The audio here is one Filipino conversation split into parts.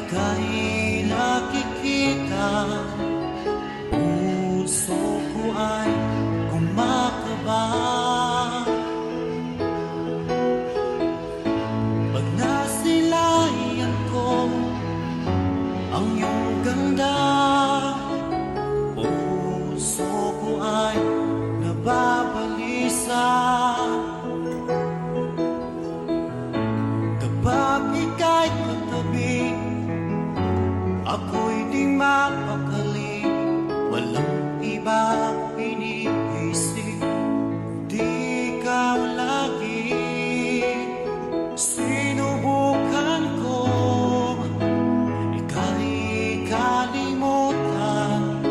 ika'y nakikita, puso ko ay kumakaba. Pag nasilayan ko ang iyong ganda, puso ko ay nababalisa. Kapag ika'y katabi, ako'y di mapakali. Walang ibang iniisip, di ikaw lagi. Sinubukan ko ika'y kalimutan,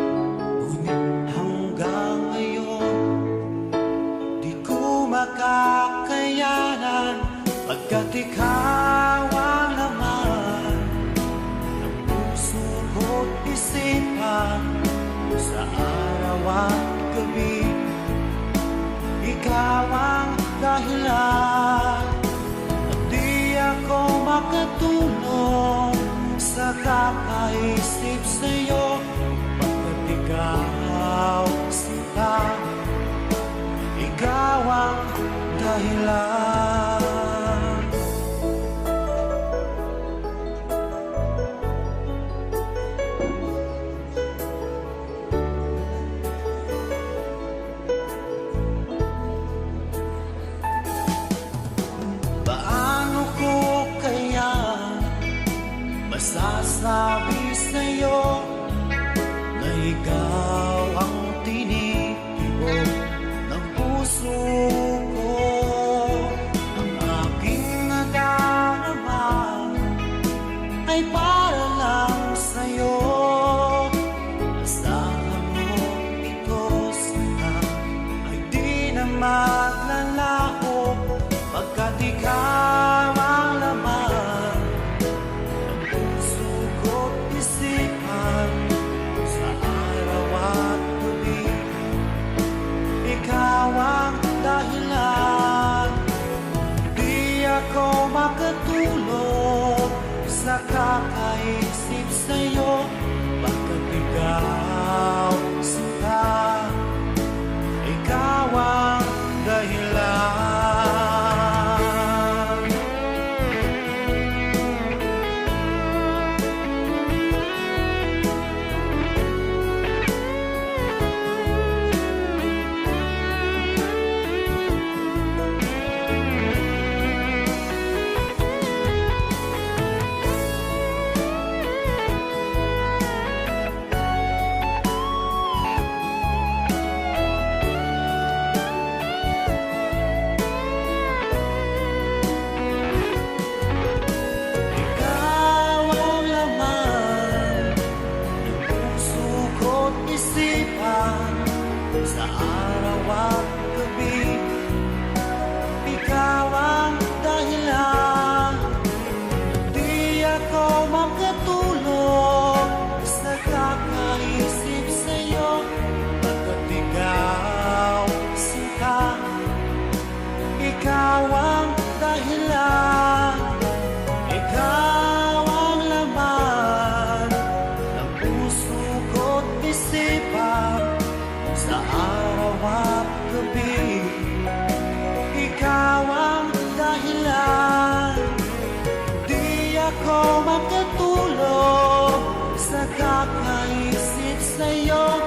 ngunit hanggang ngayon di ko makakayanan. Pagkat ikaw ang laman ng puso ko't isipan, sa araw at gabi, ikaw ang dahilan. At di ako makatulog sa kakaisip sa'yo, pagkat ikaw sinta, ikaw ang dahilan. Masasabi sa'yo na ikaw ang tinitibok ng puso ko. Ang aking nadarama ay para lang sa'yo. Asahan mo ito sana ay di na maglalaho, pagkat ikaw ang laman isipan, sa araw at gabi, ikaw ang dahilan. Di ako makatulog sa kakaisip sa'yo, pagkat ikaw sinta, ikaw ang dahilan. Sa araw at gabi, ikaw ang dahilan. Di ako makatulog sa kakaisip sa'yo, pagkat ikaw sinta, ikaw ang dahilan. Ikaw ang laman ng puso ko't isipan, sa araw at gabi, ikaw ang dahilan. Di ako makatulog sa kakaisip sa'yo,